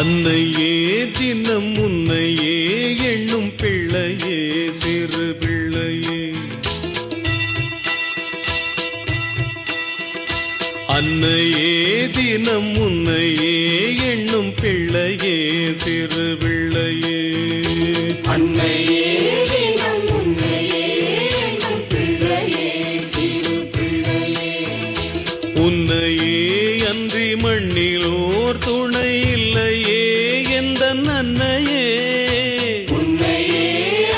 அன்னையே தினம் உன்னையே எண்ணும் பிள்ளையே சிறு பிள்ளையே. அன்னையே தினம் உன்னையே எண்ணும் பிள்ளையே சிறு பிள்ளையே. அன்னையே தினம் உன்னையே எண்ணும் பிள்ளையே சிறு பிள்ளையே. உன்னையே அன்றி மண்ணிலோர் துணை இல்லையே எந்தன் அன்னையே. உன்னையே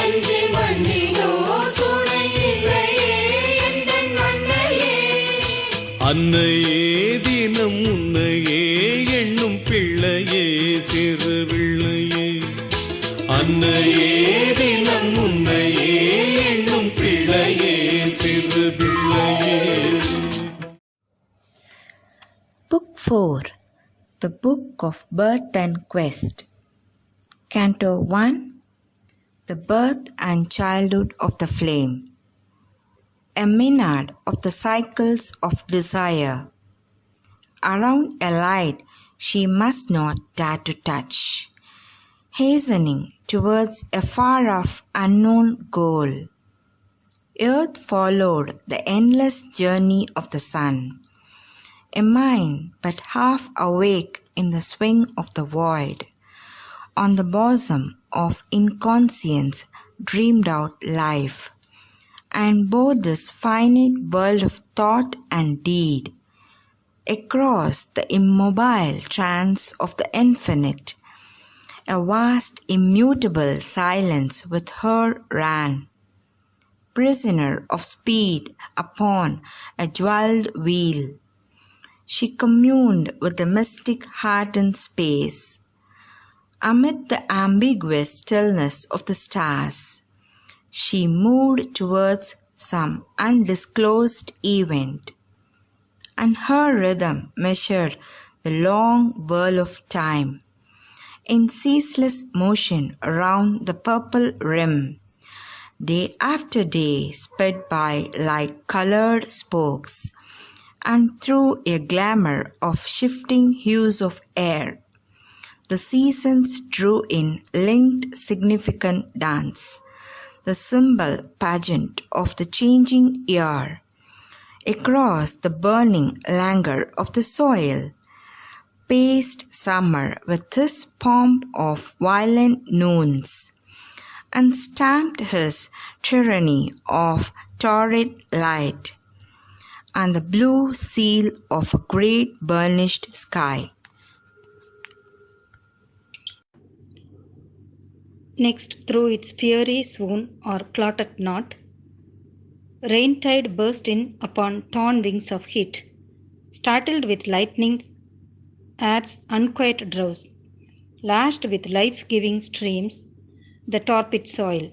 அன்றி மண்ணிலோர் துணை இல்லையே எந்தன் அன்னையே. அன்னையே தினம் உன்னையே எண்ணும் பிள்ளையே சிறு பிள்ளையே. அன்னையே தினம் உன்னையே எண்ணும் பிள்ளையே சிறு பிள்ளையே. Book 4. The Book of Birth and Quest. Canto 1. The Birth and Childhood of the Flame. A Maenad of the cycles of desire. Around a light she must not dare to touch, hastening towards a far-off unknown goal. Earth followed the endless journey of the sun, a mind but half awake in the swing of the void. On the bosom of inconscience dreamed out life, and bore this finite world of thought and deed. Across the immobile trance of the infinite, a vast immutable silence with her ran, prisoner of speed upon a jeweled wheel. She communed with the mystic heart in space, amid the ambiguous stillness of the stars. She moved towards some undisclosed event, and her rhythm measured the long whirl of time, in ceaseless motion around the purple rim. Day after day sped by like colored spokes, and through a glamour of shifting hues of air, the seasons drew in linked significant dance, the symbol pageant of the changing year. Across the burning languor of the soil, paced summer with his pomp of violent noons, and stamped his tyranny of torrid light, and the blue seal of a great burnished sky. Next, through its fiery swoon or clotted knot, rain tide burst in upon torn wings of heat, startled with lightning, ad's unquiet drowse, lashed with life-giving streams, the torpid soil,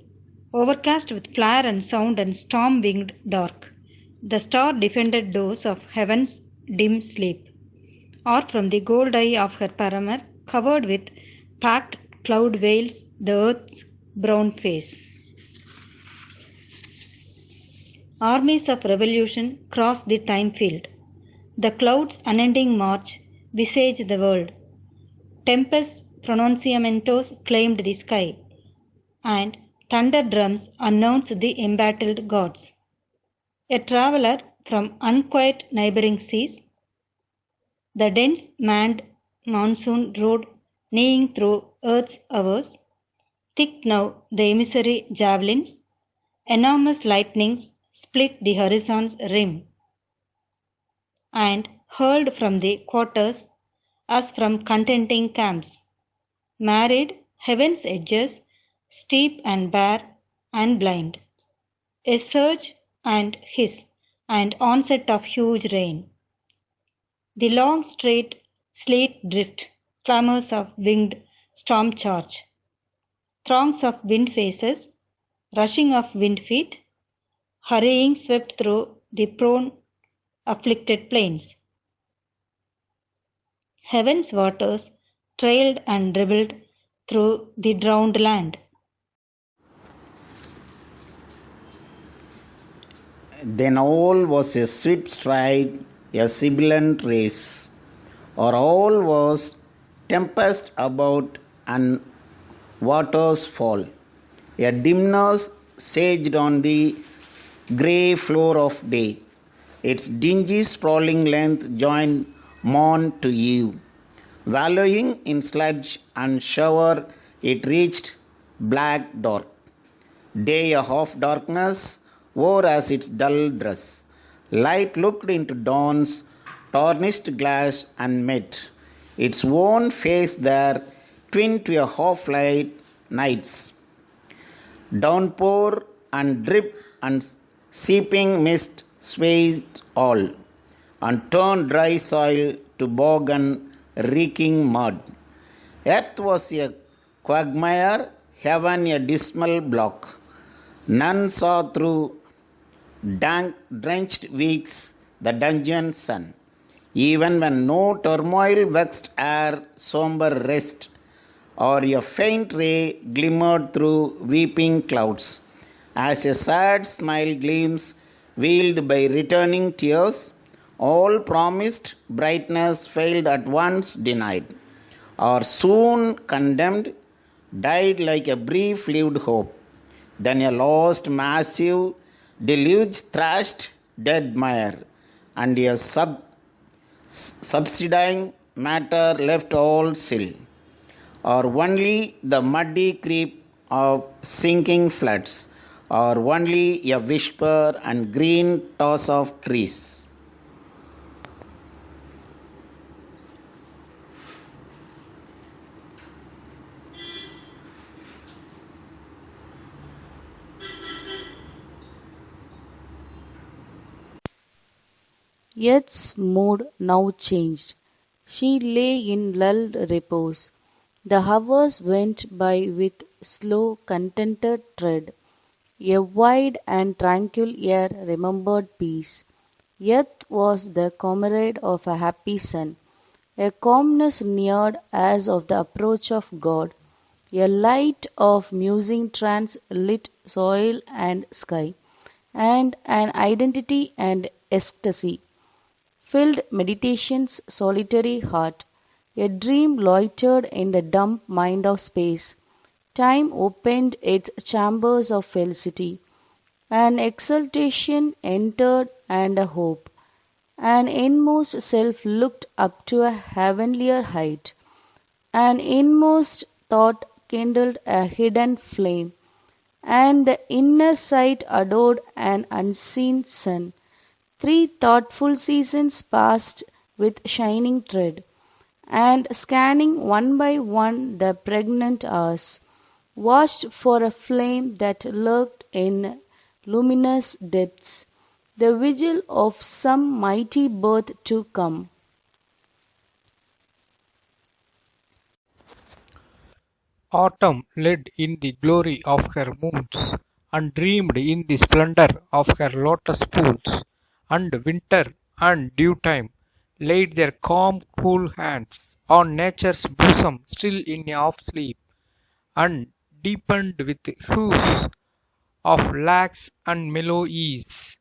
overcast with flare and sound and storm-winged dark, the star-defended doors of heaven's dim sleep, or from the gold eye of her paramour, covered with packed cloud veils, the earth's brown face. Armies of revolution crossed the time field. The clouds' unending march visaged the world. Tempest pronunciamentos claimed the sky, and thunder drums announced the embattled gods. A traveller from unquiet neighbouring seas, the dense manned monsoon rode neighing through earth's hours. Thick now the emissary javelins, enormous lightnings split the horizon's rim, and hurled from the quarters as from contending camps, married heaven's edges, steep and bare and blind. A surge and hiss and onset of huge rain. The long straight sleet drift, clamours of winged storm charge, throngs of wind faces, rushing of wind feet, hurrying swept through the prone afflicted plains. Heaven's waters trailed and dribbled through the drowned land. Then all was a swift stride, a sibilant race, or all was tempest about and waters fall. A dimness saged on the grey floor of day. Its dingy sprawling length joined morn to eve. Wallowing in sludge and shower, it reached black dark. Day a half darkness wore as its dull dress. Light looked into dawn's tarnished glass and met its own face there, twin to a half light night's. Downpour and drip and seeping mist swayed all, and turned dry soil to bog and reeking mud. Earth was a quagmire, heaven a dismal block. None saw through dank, drenched weeks the dungeon sun. Even when no turmoil vexed air, somber rest, or a faint ray glimmered through weeping clouds, as a sad smile gleams, veiled by returning tears, all promised brightness failed at once denied, or soon condemned, died like a brief-lived hope. Then a lost massive deluge thrashed dead mire, and a subsiding matter left all still, or only the muddy creep of sinking floods, or only a whisper and green toss of trees. Earth's mood now changed. She lay in lulled repose. The hours went by with slow, contented tread. A wide and tranquil air remembered peace. Earth was the comrade of a happy sun. A calmness neared as of the approach of God. A light of musing trance lit soil and sky, and an identity and ecstasy filled meditation's solitary heart. A dream loitered in the dumb mind of space. Time opened its chambers of felicity. An exultation entered and a hope. An inmost self looked up to a heavenlier height. An inmost thought kindled a hidden flame. And the inner sight adored an unseen sun. 3 thoughtful seasons passed with shining tread, and scanning one by one the pregnant hours, watched for a flame that lurked in luminous depths, the vigil of some mighty birth to come. Autumn led in the glory of her moons, and dreamed in the splendor of her lotus pools, and winter and dewtime laid their calm, cool hands on nature's bosom still in half sleep, and deepened with hues of lax and mellow ease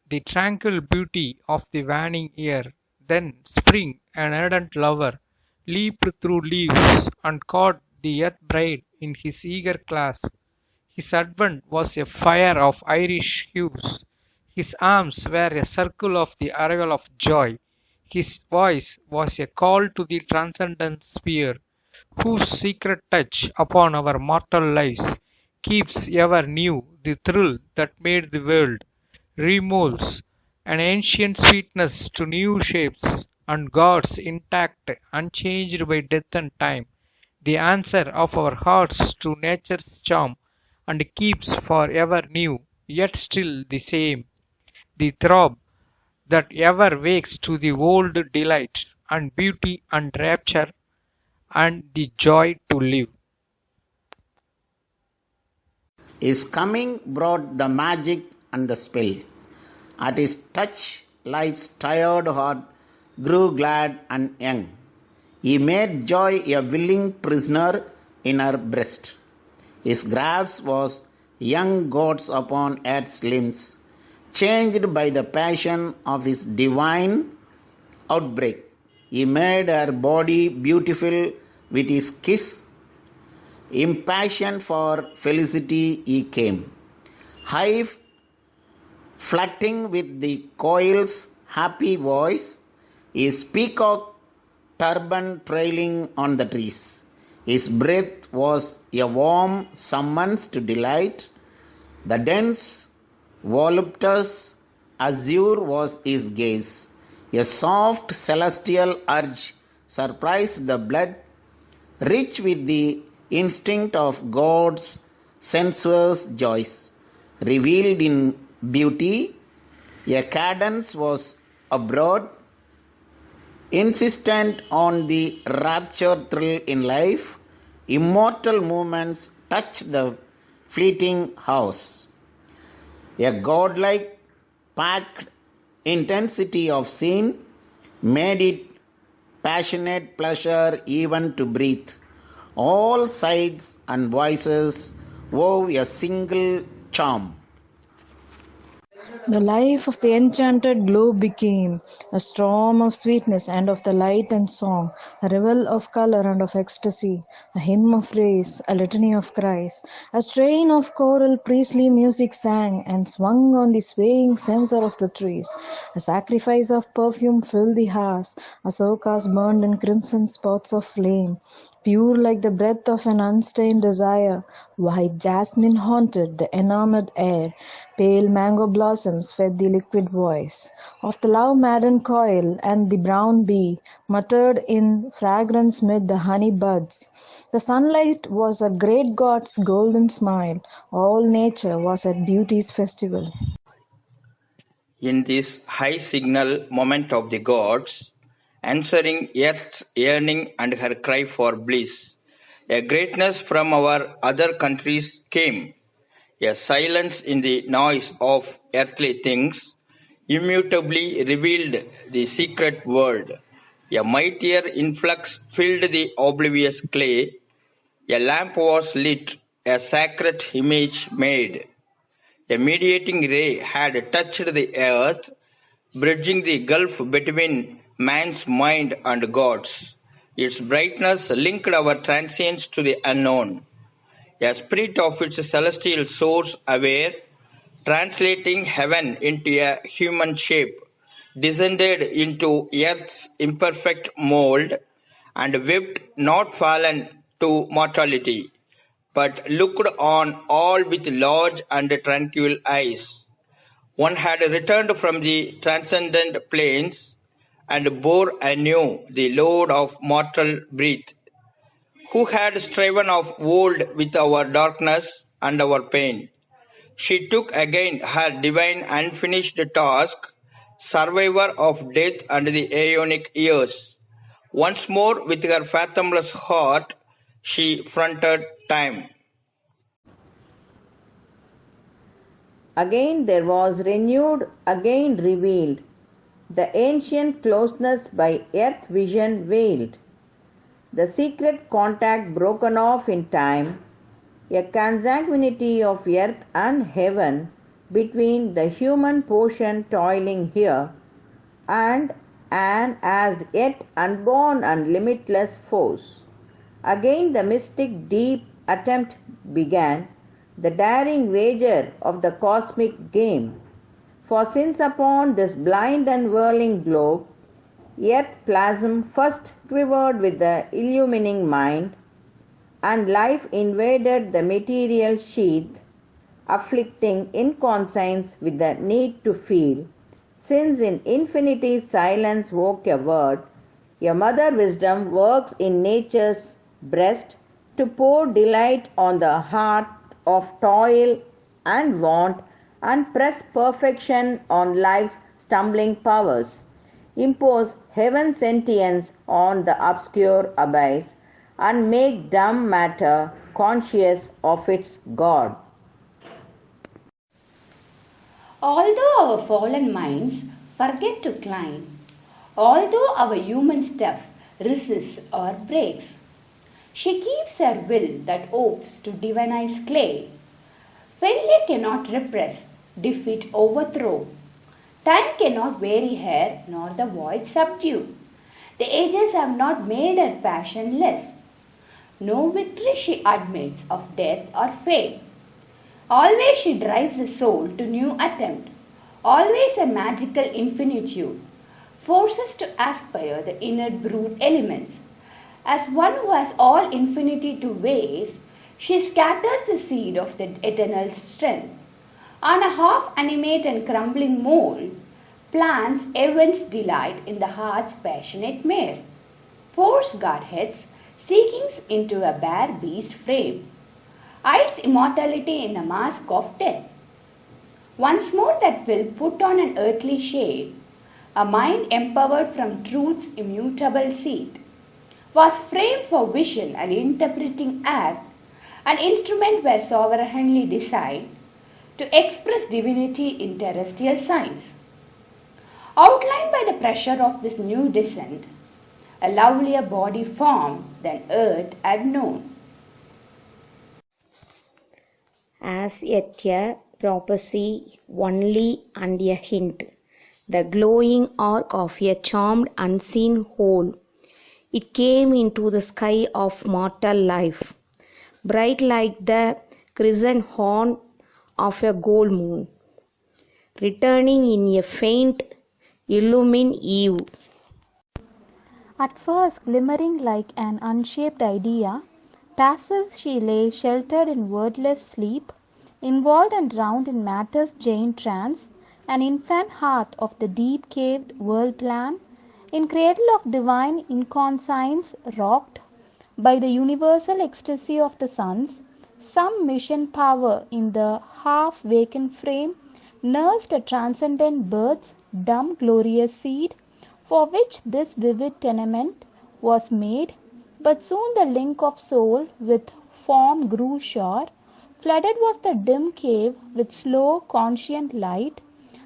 the tranquil beauty of the waning year. Then spring, an ardent lover, leaped through leaves and caught the earth bride in his eager clasp. His advent was a fire of Irish hues. His arms were a circle of the arrival of joy. His voice was a call to the transcendent sphere, whose secret touch upon our mortal lives keeps ever new the thrill that made the world, remolds an ancient sweetness to new shapes, and guards intact, unchanged by death and time, the answer of our hearts to nature's charm, and keeps for ever new, yet still the same, the throb that ever wakes to the old delight and beauty and rapture and the joy to live. His coming brought the magic and the spell. At his touch, life's tired heart grew glad and young. He made joy a willing prisoner in her breast. His grasp was young gods upon earth's limbs, changed by the passion of his divine outbreak. He made her body beautiful with his kiss. Impassioned for felicity he came, high flirting with the coil's happy voice, his peacock turban trailing on the trees. His breath was a warm summons to delight. The dense, voluptuous azure was his gaze. A soft celestial urge surprised the blood, rich with the instinct of God's sensuous joys. Revealed in beauty, a cadence was abroad, insistent on the rapture thrill in life. Immortal movements touched the fleeting house. A godlike packed intensity of scene made it passionate pleasure even to breathe. All sides and voices wove a single charm. The life of the enchanted globe became a storm of sweetness and of the light and song, a revel of color and of ecstasy, a hymn of rays, a litany of cries. A strain of choral priestly music sang and swung on the swaying censer of the trees. A sacrifice of perfume filled the house, asokas burned in crimson spots of flame. Pure like the breath of an unstained desire, white jasmine haunted the enamored air, pale mango blossoms fed the liquid voice of the love-maddened coil, and the brown bee muttered in fragrance mid the honey buds. The sunlight was a great god's golden smile, all nature was at beauty's festival. In this high signal moment of the gods, answering earth's yearning and her cry for bliss, a greatness from our other countries came, a silence in the noise of earthly things, immutably revealed the secret world. A mightier influx filled the oblivious clay, a lamp was lit, a sacred image made. A mediating ray had touched the earth, bridging the gulf between man's mind and God's. Its brightness linked our transience to the unknown. A spirit of its celestial source aware, translating heaven into a human shape, descended into earth's imperfect mold, and wept not fallen to mortality, but looked on all with large and tranquil eyes. One had returned from the transcendent plains and bore anew the load of mortal breath, who had striven of old with our darkness and our pain. She took again her divine unfinished task, survivor of death and the aeonic years. Once more with her fathomless heart, she fronted time. Again there was renewed, again revealed, the ancient closeness by earth vision veiled, the secret contact broken off in time, a consanguinity of earth and heaven between the human portion toiling here and an as yet unborn and limitless force. Again the mystic deep attempt began, the daring wager of the cosmic game. For since upon this blind and whirling globe, earth plasm first quivered with the illumining mind, and life invaded the material sheath, afflicting inconscience with the need to feel, since in infinity's silence woke a word, a mother wisdom works in nature's breast to pour delight on the heart of toil and want, and press perfection on life's stumbling powers, impose heaven's sentience on the obscure abyss, and make dumb matter conscious of its God. Although our fallen minds forget to climb, although our human stuff resists or breaks, she keeps her will that hopes to divinize clay. Failure cannot repress, defeat overthrow. Time cannot vary her, nor the void subdue. The ages have not made her passion less. No victory she admits of death or fate. Always she drives the soul to new attempt. Always a magical infinitude forces to aspire the inner brute elements. As one who has all infinity to waste, she scatters the seed of the eternal strength. On a half animate and crumbling mold, plants heaven's delight in the heart's passionate mare. Pours Godhead's seekings into a bare beast frame, hides immortality in a mask of death. Once more that will put on an earthly shade, a mind empowered from truth's immutable seat, was framed for vision and interpreting act, an instrument where sovereignly designed to express divinity in terrestrial signs. Outlined by the pressure of this new descent, a lovelier body formed than earth had known. As yet a prophecy only and a hint, the glowing arc of a charmed unseen whole. It came into the sky of mortal life, bright like the crescent horn of a gold moon, returning in a faint illumined eve. At first glimmering like an unshaped idea, passive she lay sheltered in wordless sleep, involved and drowned in matter's giant trance, an infant heart of the deep-caved world plan, in cradle of divine inconscience rocked by the universal ecstasy of the suns, some mission power in the half-vacant frame nursed a transcendent bird's dumb glorious seed, for which this vivid tenement was made, but soon the link of soul with form grew sure, flooded was the dim cave with slow conscient light,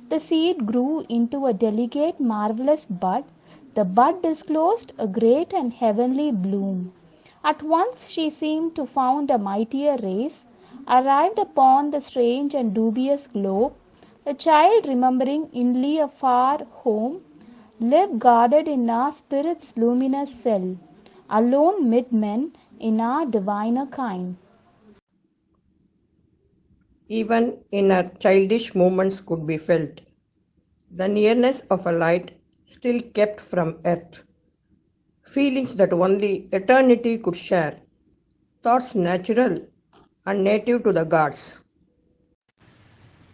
the seed grew into a delicate marvellous bud, the bud disclosed a great and heavenly bloom. At once she seemed to found a mightier race, arrived upon the strange and dubious globe, a child remembering inly a far home, live guarded in our spirit's luminous cell, alone mid men in our diviner kind. Even in her childish movements could be felt the nearness of a light still kept from earth, feelings that only eternity could share, thoughts natural and native to the gods.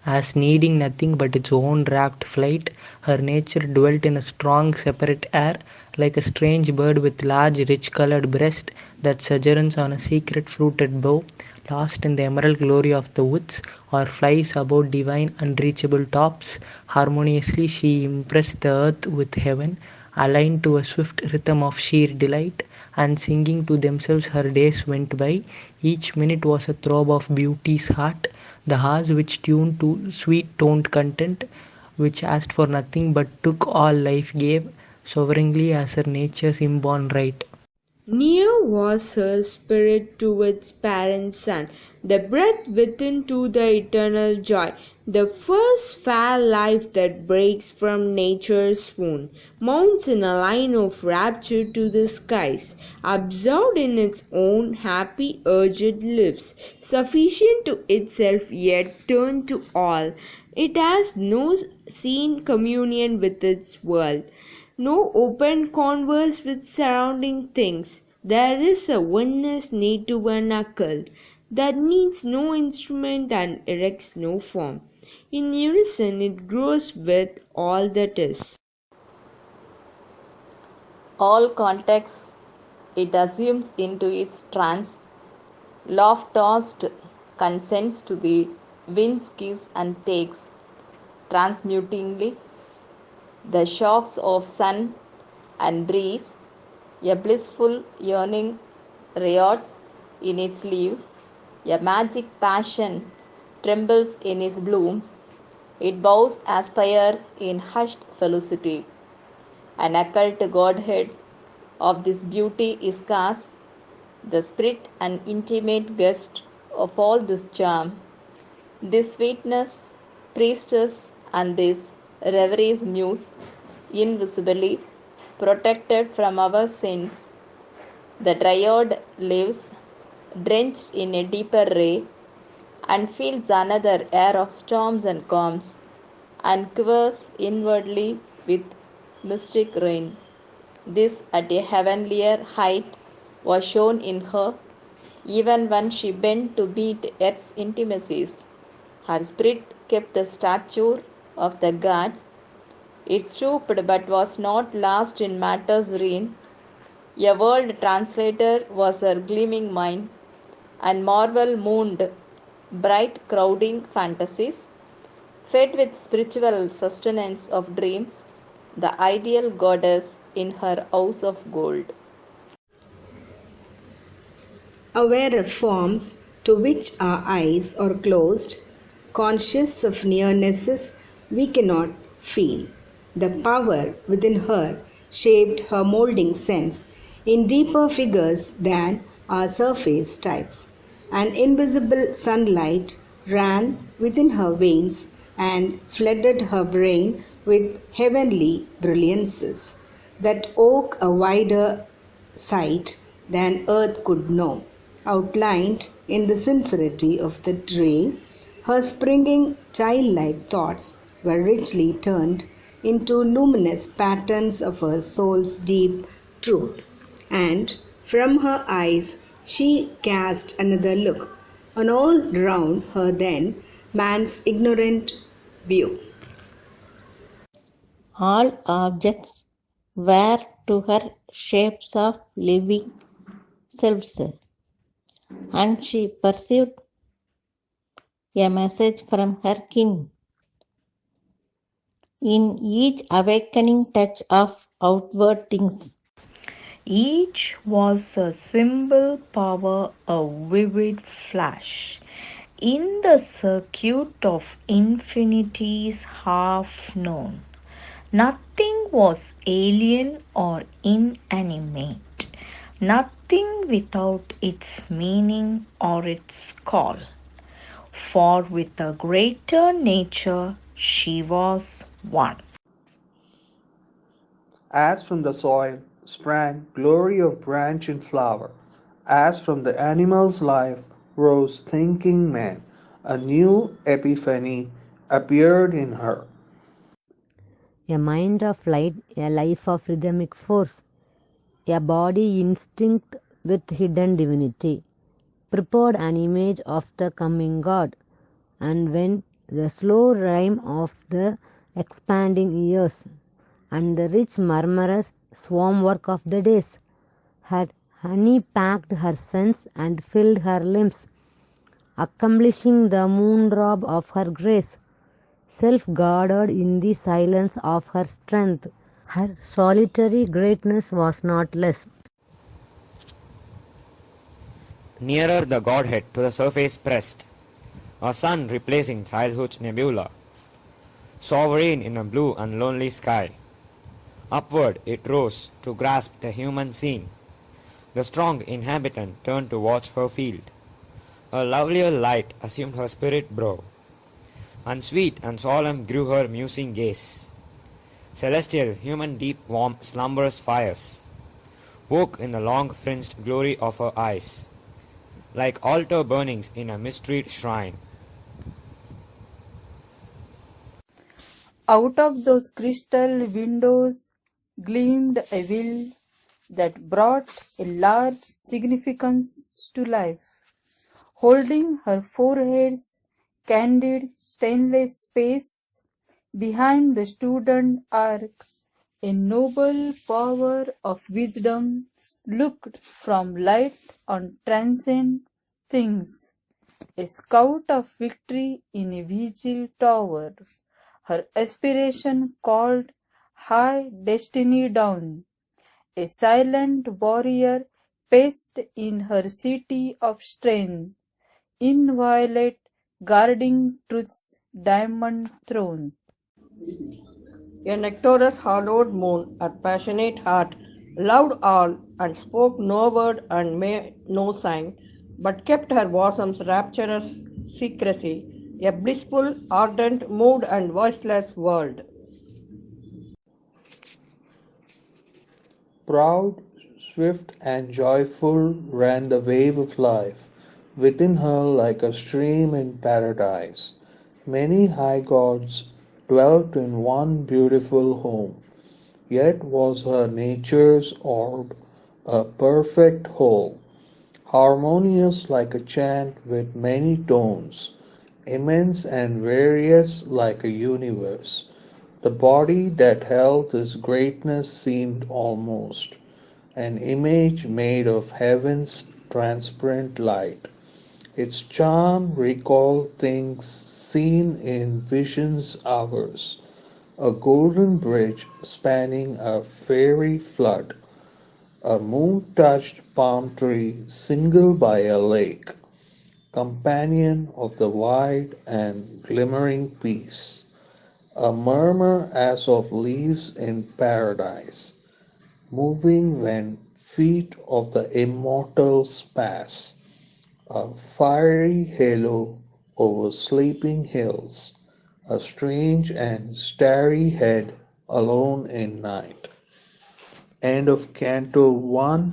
As needing nothing but its own rapt flight, her nature dwelt in a strong separate air, like a strange bird with large rich-coloured breast that sojourns on a secret fruited bough, lost in the emerald glory of the woods, or flies above divine unreachable tops. Harmoniously she impressed the earth with heaven, aligned to a swift rhythm of sheer delight, and singing to themselves her days went by. Each minute was a throb of beauty's heart, the heart which tuned to sweet-toned content, which asked for nothing but took all life gave, sovereignly as her nature's inborn right. Near was her spirit to its parent sun, the breath within to the eternal joy, the first fair life that breaks from nature's swoon, mounts in a line of rapture to the skies, absorbed in its own happy urged lips, sufficient to itself yet turned to all. It has no seen communion with its world, no open converse with surrounding things. There is a oneness need to a knuckle that needs no instrument and erects no form. In unison it grows with all that is. All contexts it assumes into its trance, love-tossed consents to the wind's kiss and takes, transmutingly, the shocks of sun and breeze, a blissful yearning riots in its leaves, a magic passion trembles in its blooms, it bows aspire in hushed felicity. An occult godhead of this beauty is cast, the spirit and intimate guest of all this charm, this sweetness, priestess, and this reverie's muse, invisibly protected from our sins. The dryad lives, drenched in a deeper ray, and feels another air of storms and calms, and quivers inwardly with mystic rain. This at a heavenlier height was shown in her, even when she bent to meet earth's intimacies. Her spirit kept the stature of the gods. It stooped but was not lost in matter's reign. A world translator was her gleaming mind, and marvel mooned bright crowding fantasies, fed with spiritual sustenance of dreams, the ideal goddess in her house of gold. Aware of forms to which our eyes are closed, conscious of nearnesses we cannot feel. The power within her shaped her molding sense in deeper figures than our surface types. An invisible sunlight ran within her veins and flooded her brain with heavenly brilliances that oak a wider sight than earth could know. Outlined in the sincerity of the ray, her springing childlike thoughts were richly turned into luminous patterns of her soul's deep truth. And from her eyes she cast another look on all round her then man's ignorant view. All objects were to her shapes of living selves, and she perceived a message from her king. In each awakening touch of outward things, each was a symbol power, a vivid flash in the circuit of infinities half known. Nothing was alien or inanimate, nothing without its meaning or its call. For with a greater nature she was one. As from the soil sprang glory of branch and flower, as from the animal's life rose thinking man, a new epiphany appeared in her. A mind of light, a life of rhythmic force, a body instinct with hidden divinity, prepared an image of the coming God, and when the slow rhyme of the expanding years and the rich murmurous swarm work of the days had honey-packed her sense and filled her limbs, accomplishing the moon-robe of her grace, self-guarded in the silence of her strength, her solitary greatness was not less. Nearer the Godhead to the surface pressed, a sun replacing childhood's nebula, sovereign in a blue and lonely sky. Upward it rose to grasp the human scene. The strong inhabitant turned to watch her field. A lovelier light assumed her spirit brow, and sweet and solemn grew her musing gaze. Celestial, human deep, warm, slumberous fires woke in the long-fringed glory of her eyes, like altar burnings in a mysteried shrine. Out of those crystal windows gleamed a will that brought a large significance to life. Holding her forehead's candid stainless space, behind the student arc, a noble power of wisdom looked from light on transcendent things, a scout of victory in a vigil tower. Her aspiration called high destiny down, a silent warrior paced in her city of strength, inviolate, guarding truth's diamond throne. A nectarous hallowed moon, her passionate heart, loved all and spoke no word and made no sign, but kept her bosom's rapturous secrecy, a blissful, ardent, moved and voiceless world. Proud, Swift and joyful ran the wave of life within her like a stream in paradise. Many high gods dwelt in one beautiful home, yet was her nature's orb a perfect whole, harmonious like a chant with many tones, immense and various like a universe. The body that held this greatness seemed almost an image made of heaven's transparent light. Its charm recalled things seen in visions hours, a golden bridge spanning a fairy flood, a moon-touched palm tree single by a lake, companion of the wide and glimmering peace, a murmur as of leaves in paradise, moving when feet of the immortals pass, a fiery halo over sleeping hills, a strange and starry head alone in night. End of Canto 1.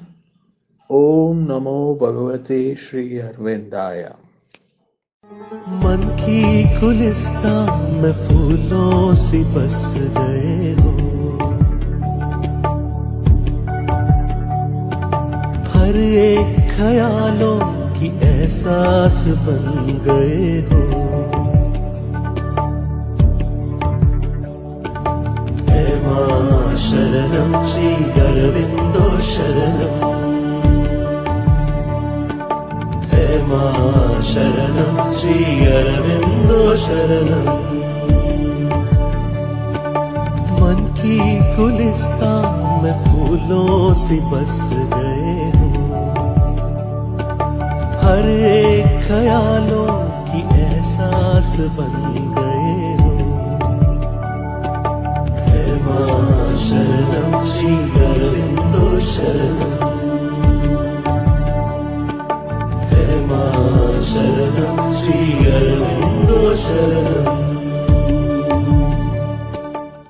Om Namo Bhagavate Shri Arvindaya. मन की गुलिस्तान में फूलों से बस गए हो, हर एक ख्यालों की एहसास बन गए हो। हे मां शरणम श्री अरविंदो शरणम, हे मां शरणम श्री अरविंदो शरणम। मन की गुलिस्तान में फूलों से बस गए हो, हर एक ख्यालों की एहसास बन गए।